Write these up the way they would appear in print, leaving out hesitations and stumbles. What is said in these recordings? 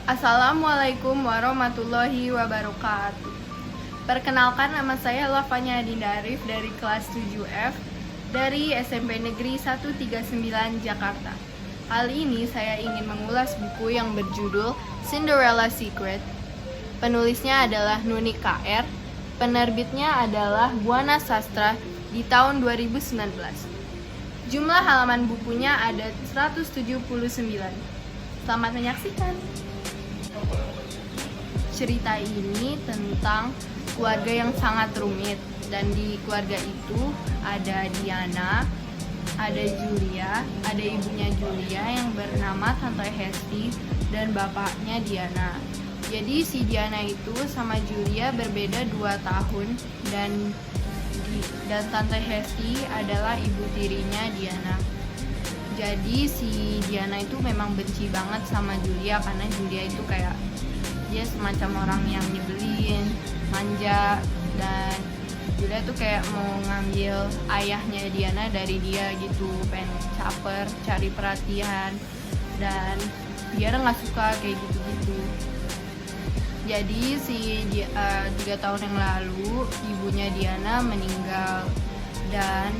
Assalamualaikum warahmatullahi wabarakatuh. Perkenalkan, nama saya Lavanya Adinda Arif dari kelas 7F dari SMP Negeri 139 Jakarta. Kali ini saya ingin mengulas buku yang berjudul Cinderella Secret. Penulisnya adalah Nuni KR, penerbitnya adalah Buana Sastra di tahun 2019. Jumlah halaman bukunya ada 179. Selamat menyaksikan. Cerita ini tentang keluarga yang sangat rumit, dan di keluarga itu ada Diana, ada Julia, ada ibunya Julia yang bernama Tante Hesti dan bapaknya Diana. Jadi si Diana itu sama Julia berbeda 2 tahun, dan Tante Hesti adalah ibu tirinya Diana. Jadi si Diana itu memang benci banget sama Julia karena Julia itu kayak dia semacam orang yang nyebelin, manja, dan Julia tuh kayak mau ngambil ayahnya Diana dari dia gitu, pengen caper, cari perhatian, dan Diana nggak suka kayak gitu-gitu. Jadi 3 tahun yang lalu ibunya Diana meninggal, dan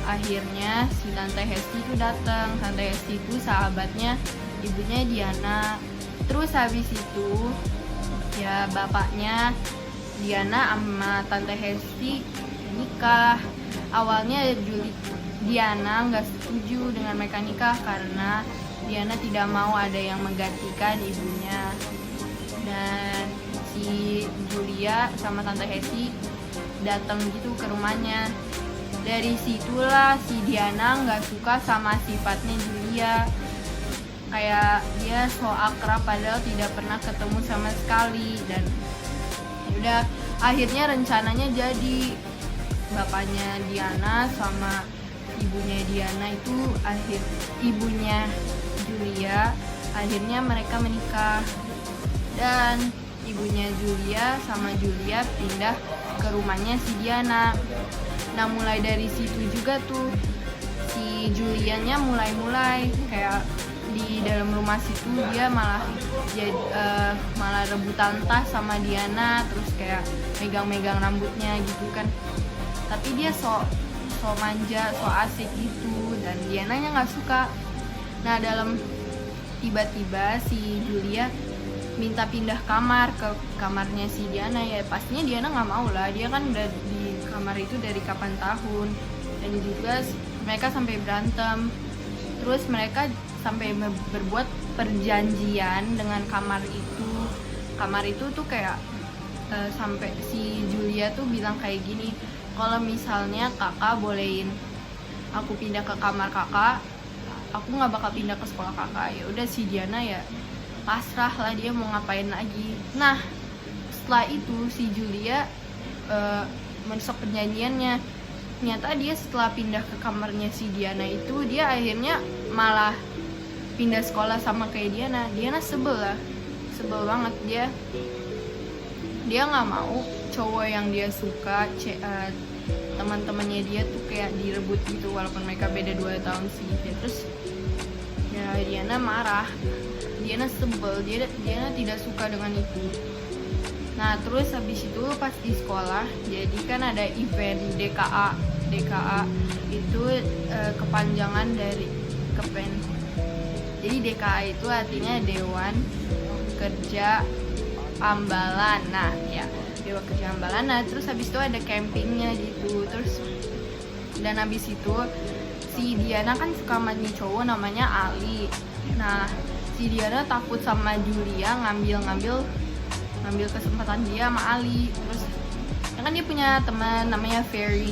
akhirnya si Tante Hesti itu datang. Tante Hesti itu sahabatnya ibunya Diana. Terus habis itu ya bapaknya Diana sama Tante Hesti nikah. Awalnya Diana nggak setuju dengan mereka nikah karena Diana tidak mau ada yang menggantikan ibunya. Dan si Julia sama Tante Hesti datang gitu ke rumahnya. Dari situlah si Diana nggak suka sama sifatnya Julia. Kayak dia so akrab padahal tidak pernah ketemu sama sekali. Dan udah akhirnya rencananya jadi bapaknya Diana sama ibunya Diana itu ibunya Julia akhirnya mereka menikah, dan ibunya Julia sama Julia pindah ke rumahnya si Diana. Nah mulai dari situ juga tuh si Julianya mulai kayak di dalam rumah situ dia malah rebutan tas sama Diana, terus kayak megang-megang rambutnya gitu kan. Tapi dia so manja, so asik gitu, dan Diananya nggak suka. Nah tiba-tiba si Julia minta pindah kamar ke kamarnya si Diana. Ya pastinya Diana nggak mau lah, dia kan udah di kamar itu dari kapan tahun. Dan juga mereka sampai berantem, terus mereka sampai berbuat perjanjian dengan kamar itu tuh kayak sampai si Julia tuh bilang kayak gini, kalau misalnya kakak bolehin aku pindah ke kamar kakak, aku nggak bakal pindah ke sekolah kakak. Ya udah si Diana ya pasrah lah, dia mau ngapain lagi. Nah setelah itu si Julia menusuk perjanjiannya. Ternyata dia setelah pindah ke kamarnya si Diana itu, dia akhirnya malah pindah sekolah sama kayak Diana. Diana sebel banget. Dia nggak mau cowok yang dia suka teman-temannya dia tuh kayak direbut gitu, walaupun mereka beda 2 tahun sih. Terus ya Diana marah, Diana sebel, Diana tidak suka dengan itu. Nah terus habis itu pas di sekolah, jadi kan ada event DKA itu kepanjangan dari Kepen. Jadi DKA itu artinya Dewan Kerja Ambalan. Nah ya, Dewan Kerja Ambalan. Nah terus habis itu ada campingnya gitu. Dan habis itu si Diana kan suka sama nih cowok namanya Ali. Nah si Diana takut sama Julia ngambil kesempatan dia sama Ali. Terus ya kan dia punya teman namanya Ferry.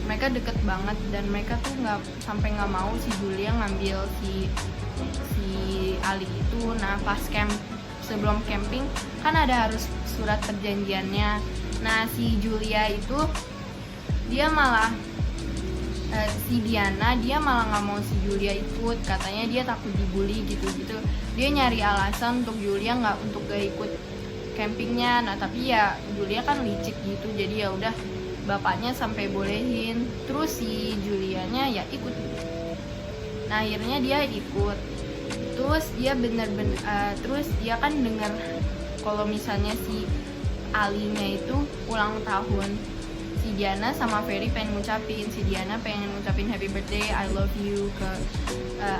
Mereka deket banget, dan mereka tuh sampai nggak mau si Julia ngambil si Ali itu. Nah pas sebelum camping kan ada harus surat perjanjiannya. Nah si Julia itu dia malah si Diana dia malah nggak mau si Julia ikut, katanya dia takut dibully gitu. Dia nyari alasan untuk Julia untuk gak ikut campingnya. Nah tapi ya Julia kan licik gitu, jadi ya udah bapaknya sampai bolehin. Terus si Julianya ya ikut. Nah akhirnya dia ikut. Terus dia kan dengar kalau misalnya si Alinya itu ulang tahun, si Diana sama Ferry pengen ngucapin, si Diana pengen ngucapin happy birthday, I love you ke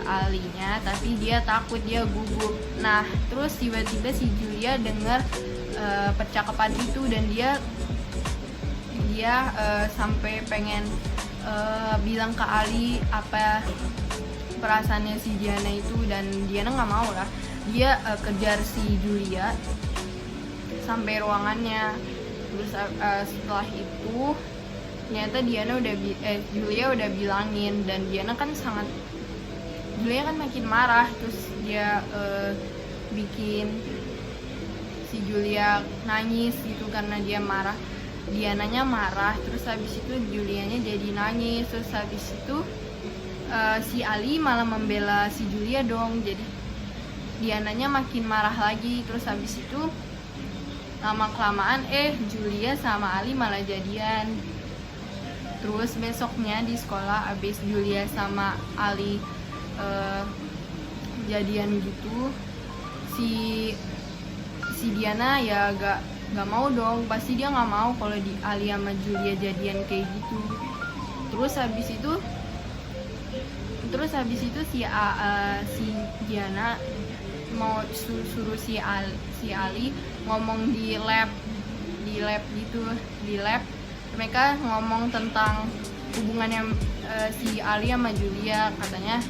Alinya, tapi dia takut, dia gugup. Nah terus tiba-tiba si Julia dengar percakapan itu, dan dia sampai pengen bilang ke Ali apa perasaannya si Diana itu, dan Diana nggak mau lah. Dia kejar si Julia sampai ruangannya. Terus setelah itu ternyata Julia udah bilangin, dan Julia kan makin marah. Terus dia bikin si Julia nangis gitu karena dia marah. Diananya marah, terus habis itu Julianya jadi nangis. Terus habis itu si Ali malah membela si Julia dong, jadi Diananya makin marah lagi. Terus habis itu lama kelamaan Julia sama Ali malah jadian. Terus besoknya di sekolah abis Julia sama Ali jadian gitu, si Diana ya gak mau dong, pasti dia nggak mau kalau di Ali sama Julia jadian kayak gitu. Terus habis itu si Diana mau suruh si Ali ngomong di lab gitu. Di lab mereka ngomong tentang hubungannya si Ali sama Julia. Katanya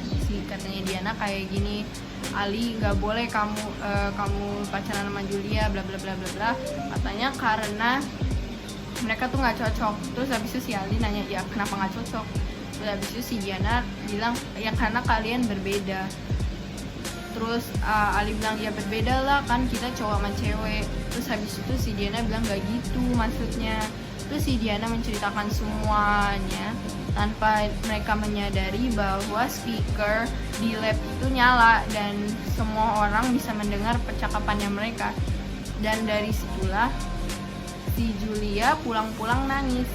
Diana kayak gini, Ali nggak boleh kamu pacaran sama Julia, bla bla bla bla bla. Katanya karena mereka tuh nggak cocok. Terus habis itu si Ali nanya, ya kenapa nggak cocok? Terus habis itu si Diana bilang, ya karena kalian berbeda. Terus Ali bilang, ya berbeda lah, kan kita cowok sama cewek. Terus habis itu si Diana bilang, gak gitu maksudnya. Terus si Diana menceritakan semuanya tanpa mereka menyadari bahwa speaker di lab itu nyala dan semua orang bisa mendengar percakapannya mereka. Dan dari situlah si Julia pulang-pulang nangis.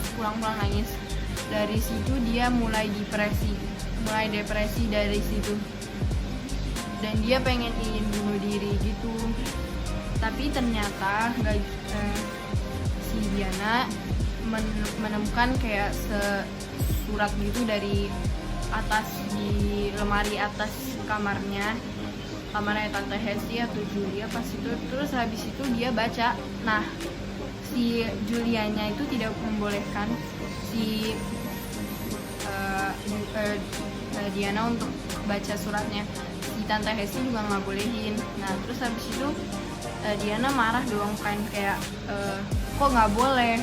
Dari situ dia mulai depresi dari situ, dan dia ingin bunuh diri gitu. Tapi ternyata si Diana menemukan kayak surat gitu dari atas, di lemari atas kamarnya Tante Hesti atau Julia pas itu. Terus habis itu dia baca. Nah si Julianya itu tidak membolehkan si Diana untuk baca suratnya. Si Tante Hesti juga nggak bolehin. Nah terus habis itu Diana marah dong kan, kayak kok nggak boleh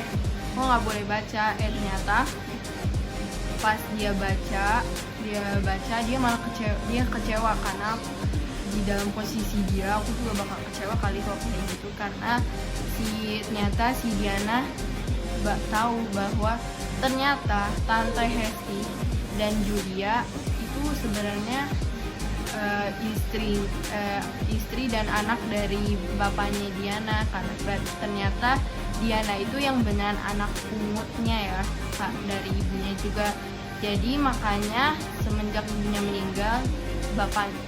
baca. Ternyata pas dia baca dia malah kecewa karena di dalam posisi dia, aku juga bakal kecewa kali kalau kayak gitu, karena ternyata si Diana tahu bahwa ternyata Tante Hesti dan Julia itu sebenarnya istri dan anak dari bapaknya Diana, karena ternyata Diana itu yang benar anak pungutnya ya, dari ibunya juga. Jadi makanya semenjak ibunya meninggal,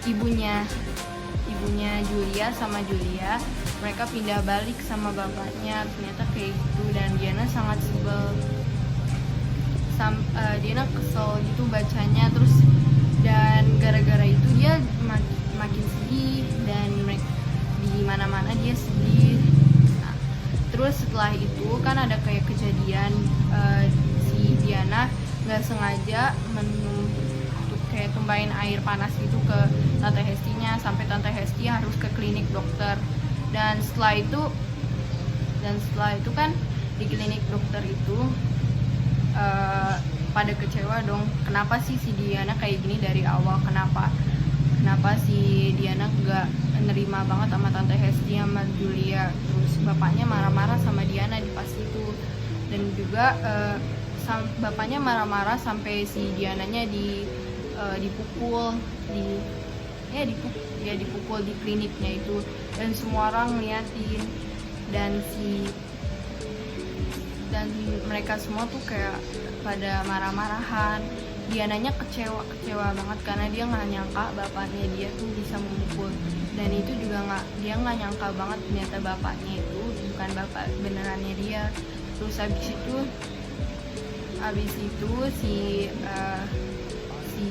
ibunya Julia sama Julia mereka pindah balik sama bapaknya, ternyata kayak gitu. Dan Diana sangat sebel, Diana kesel gitu bacanya. Terus dan gara-gara itu dia makin sedih, dan di mana-mana dia sedih. Nah, terus setelah itu kan ada kayak kejadian si Diana nggak sengaja kayak tumpahin air panas gitu ke Tante Hestinya, sampai Tante Hesti harus ke klinik dokter. Dan setelah itu kan di klinik dokter itu pada kecewa dong, kenapa sih si Diana kayak gini dari awal, kenapa si Diana gak nerima banget sama Tante Hesti sama Julia. Terus bapaknya marah-marah sama Diana di pas itu, dan juga bapaknya marah-marah sampai si Diananya dipukul di kliniknya itu, dan semua orang ngeliatin, dan mereka semua tuh kayak pada marah-marahan. Diananya kecewa banget karena dia nggak nyangka bapaknya dia tuh bisa memukul, dan itu juga dia nggak nyangka banget ternyata bapaknya itu bukan bapak benerannya dia. Terus habis itu si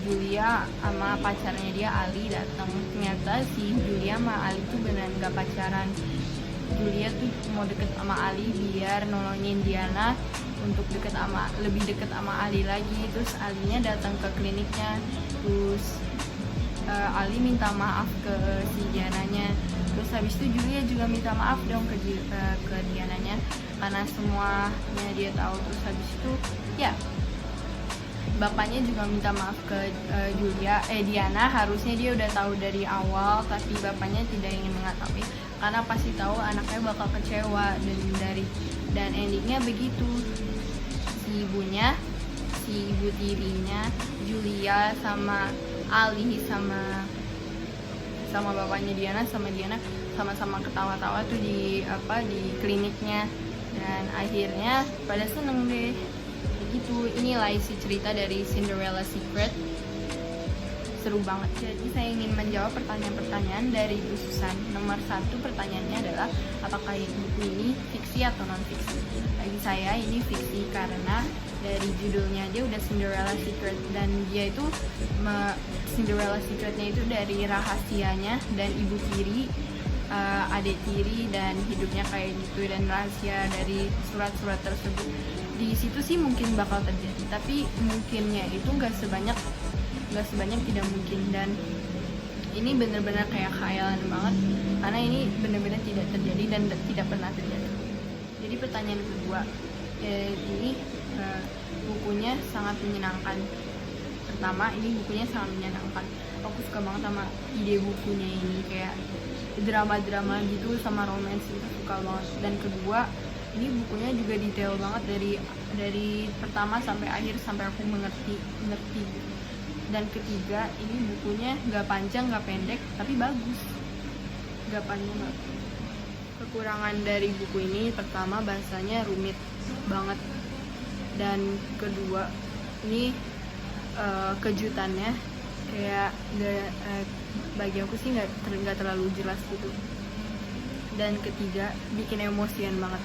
Julia sama pacarnya dia Ali datang. Ternyata si Julia sama Ali tuh beneran gak pacaran. Julia tuh mau deket sama Ali biar nolongin Diana untuk lebih deket sama Ali lagi. Terus Alinya datang ke kliniknya, terus Ali minta maaf ke si Diananya. Terus habis itu Julia juga minta maaf dong ke Diananya karena semuanya dia tahu. Terus habis itu ya bapaknya juga minta maaf ke Diana. Harusnya dia udah tahu dari awal, tapi bapaknya tidak ingin mengetahui karena pasti tahu anaknya bakal kecewa, dan endingnya begitu. Si ibu tirinya Julia sama Ali sama bapaknya Diana sama-sama ketawa-tawa tuh di kliniknya, dan akhirnya pada seneng deh. Gitu, inilah isi cerita dari Cinderella Secret. Seru banget. Jadi saya ingin menjawab pertanyaan-pertanyaan dari Bu Susan. Nomor 1 pertanyaannya adalah apakah buku ini fiksi atau non fiksi? Bagi saya ini fiksi karena dari judulnya aja udah Cinderella Secret, dan dia itu Cinderella Secretnya itu dari rahasianya dan ibu tiri, adik tiri, dan hidupnya kayak gitu, dan rahasia dari surat-surat tersebut. Di situ sih mungkin bakal terjadi, tapi mungkinnya itu nggak sebanyak tidak mungkin, dan ini bener-bener kayak khayalan banget karena ini bener-bener tidak terjadi dan tidak pernah terjadi. Jadi pertanyaan kedua, ini bukunya sangat menyenangkan. Pertama, ini bukunya sangat menyenangkan. Aku suka banget sama ide bukunya ini, kayak drama-drama gitu sama romance itu suka banget. Dan kedua, ini bukunya juga detail banget dari pertama sampai akhir sampai aku mengerti. Dan ketiga, ini bukunya nggak panjang nggak pendek tapi bagus, nggak panjang nggak pendek. Kekurangan dari buku ini pertama bahasanya rumit banget, dan kedua ini kejutannya kayak bagi aku sih nggak terlalu jelas gitu, dan ketiga bikin emosian banget.